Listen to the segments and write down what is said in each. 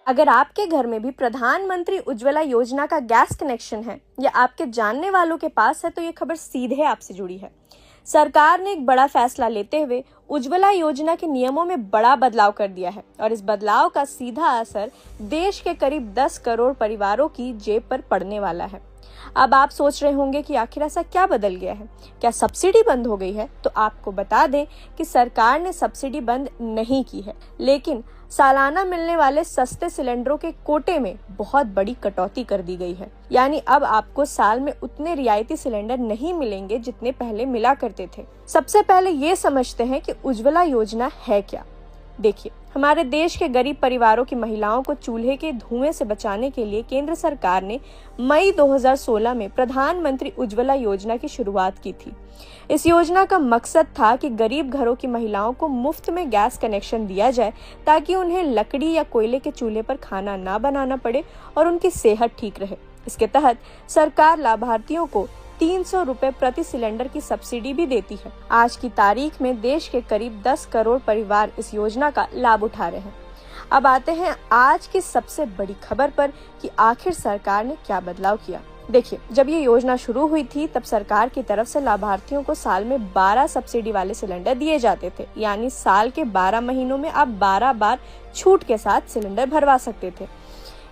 अगर आपके घर में भी प्रधानमंत्री उज्ज्वला योजना का गैस कनेक्शन है या आपके जानने वालों के पास है तो ये खबर सीधे आपसे जुड़ी है। सरकार ने एक बड़ा फैसला लेते हुए उज्ज्वला योजना के नियमों में बड़ा बदलाव कर दिया है और इस बदलाव का सीधा असर देश के करीब 10 करोड़ परिवारों की जेब पर पड़ने वाला है। अब आप सोच रहे होंगे कि आखिर ऐसा क्या बदल गया है, क्या सब्सिडी बंद हो गई है? तो आपको बता दें कि सरकार ने सब्सिडी बंद नहीं की है, लेकिन सालाना मिलने वाले सस्ते सिलेंडरों के कोटे में बहुत बड़ी कटौती कर दी गई है। यानी अब आपको साल में उतने रियायती सिलेंडर नहीं मिलेंगे जितने पहले मिला करते थे। सबसे पहले ये समझते हैं कि उज्ज्वला योजना है क्या। देखिए, हमारे देश के गरीब परिवारों की महिलाओं को चूल्हे के धुएं से बचाने के लिए केंद्र सरकार ने मई 2016 में प्रधानमंत्री उज्ज्वला योजना की शुरुआत की थी। इस योजना का मकसद था कि गरीब घरों की महिलाओं को मुफ्त में गैस कनेक्शन दिया जाए ताकि उन्हें लकड़ी या कोयले के चूल्हे पर खाना ना बनाना पड़े और उनकी सेहत ठीक रहे। इसके तहत सरकार लाभार्थियों को 300 रुपए प्रति सिलेंडर की सब्सिडी भी देती है। आज की तारीख में देश के करीब 10 करोड़ परिवार इस योजना का लाभ उठा रहे हैं। अब आते हैं आज की सबसे बड़ी खबर पर कि आखिर सरकार ने क्या बदलाव किया। देखिए, जब ये योजना शुरू हुई थी तब सरकार की तरफ से लाभार्थियों को साल में 12 सब्सिडी वाले सिलेंडर दिए जाते थे। यानी साल के 12 महीनों में आप 12 बार छूट के साथ सिलेंडर भरवा सकते थे।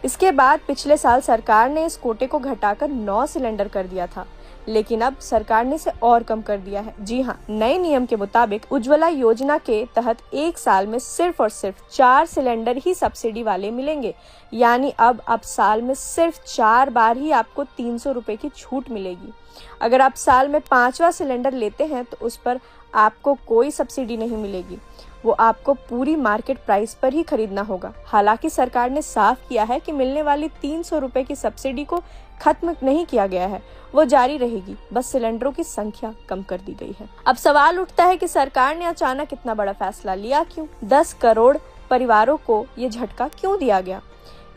इसके बाद पिछले साल सरकार ने इस कोटे को घटाकर 9 सिलेंडर कर दिया था, लेकिन अब सरकार ने इसे और कम कर दिया है। जी हाँ, नए नियम के मुताबिक उज्ज्वला योजना के तहत एक साल में सिर्फ और सिर्फ 4 सिलेंडर ही सब्सिडी वाले मिलेंगे। यानी अब साल में सिर्फ 4 बार ही आपको 300 रुपए की छूट मिलेगी। अगर आप साल में 5वां सिलेंडर लेते हैं तो उस पर आपको कोई सब्सिडी नहीं मिलेगी, वो आपको पूरी मार्केट प्राइस पर ही खरीदना होगा। हालांकि सरकार ने साफ किया है कि मिलने वाली 300 रुपए की सब्सिडी को खत्म नहीं किया गया है, वो जारी रहेगी, बस सिलेंडरों की संख्या कम कर दी गई है। अब सवाल उठता है कि सरकार ने अचानक इतना बड़ा फैसला लिया क्यों? 10 करोड़ परिवारों को ये झटका क्यों दिया गया?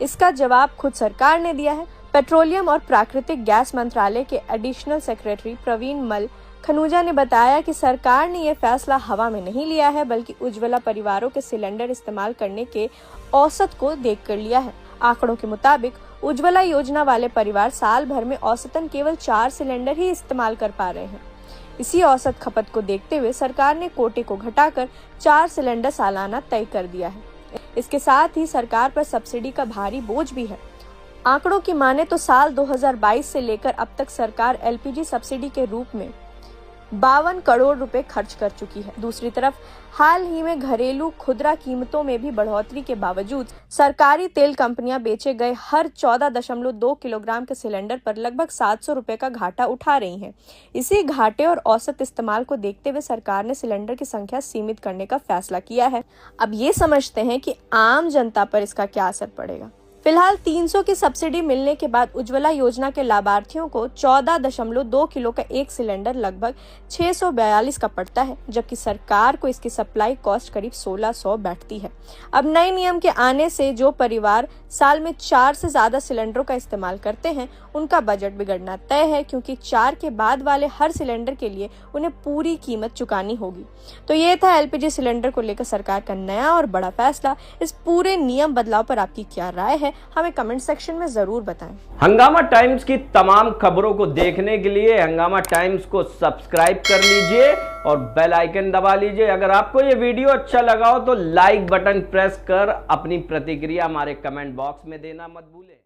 इसका जवाब खुद सरकार ने दिया है। पेट्रोलियम और प्राकृतिक गैस मंत्रालय के एडिशनल सेक्रेटरी प्रवीण मल खनूजा ने बताया कि सरकार ने यह फैसला हवा में नहीं लिया है, बल्कि उज्ज्वला परिवारों के सिलेंडर इस्तेमाल करने के औसत को देखकर लिया है। आंकड़ों के मुताबिक उज्ज्वला योजना वाले परिवार साल भर में औसतन केवल 4 सिलेंडर ही इस्तेमाल कर पा रहे हैं। इसी औसत खपत को देखते हुए सरकार ने कोटे को घटाकर 4 सिलेंडर सालाना तय कर दिया है। इसके साथ ही सरकार पर सब्सिडी का भारी बोझ भी है। आंकड़ों की माने तो साल 2022 से लेकर अब तक सरकार एलपीजी सब्सिडी के रूप में 52 करोड़ रुपए खर्च कर चुकी है। दूसरी तरफ हाल ही में घरेलू खुदरा कीमतों में भी बढ़ोतरी के बावजूद सरकारी तेल कंपनियां बेचे गए हर 14.2 किलोग्राम के सिलेंडर पर लगभग 700 रुपए का घाटा उठा रही हैं। इसी घाटे और औसत इस्तेमाल को देखते हुए सरकार ने सिलेंडर की संख्या सीमित करने का फैसला किया है। अब ये समझते हैं कि आम जनता पर इसका क्या असर पड़ेगा। फिलहाल 300 की सब्सिडी मिलने के बाद उज्ज्वला योजना के लाभार्थियों को 14.2 किलो का एक सिलेंडर लगभग 642 का पड़ता है, जबकि सरकार को इसकी सप्लाई कॉस्ट करीब 1600 बैठती है। अब नए नियम के आने से जो परिवार साल में 4 से ज्यादा सिलेंडरों का इस्तेमाल करते हैं उनका बजट बिगड़ना तय है, क्योंकि 4 के बाद वाले हर सिलेंडर के लिए उन्हें पूरी कीमत चुकानी होगी। तो ये था एलपीजी सिलेंडर को लेकर सरकार का नया और बड़ा फैसला। इस पूरे नियम बदलाव पर आपकी क्या राय है, हमें कमेंट सेक्शन में जरूर बताएं। हंगामा टाइम्स की तमाम खबरों को देखने के लिए हंगामा टाइम्स को सब्सक्राइब कर लीजिए और बेल आइकन दबा लीजिए। अगर आपको ये वीडियो अच्छा लगा हो तो लाइक बटन प्रेस कर अपनी प्रतिक्रिया हमारे कमेंट बॉक्स में देना मत भूलें।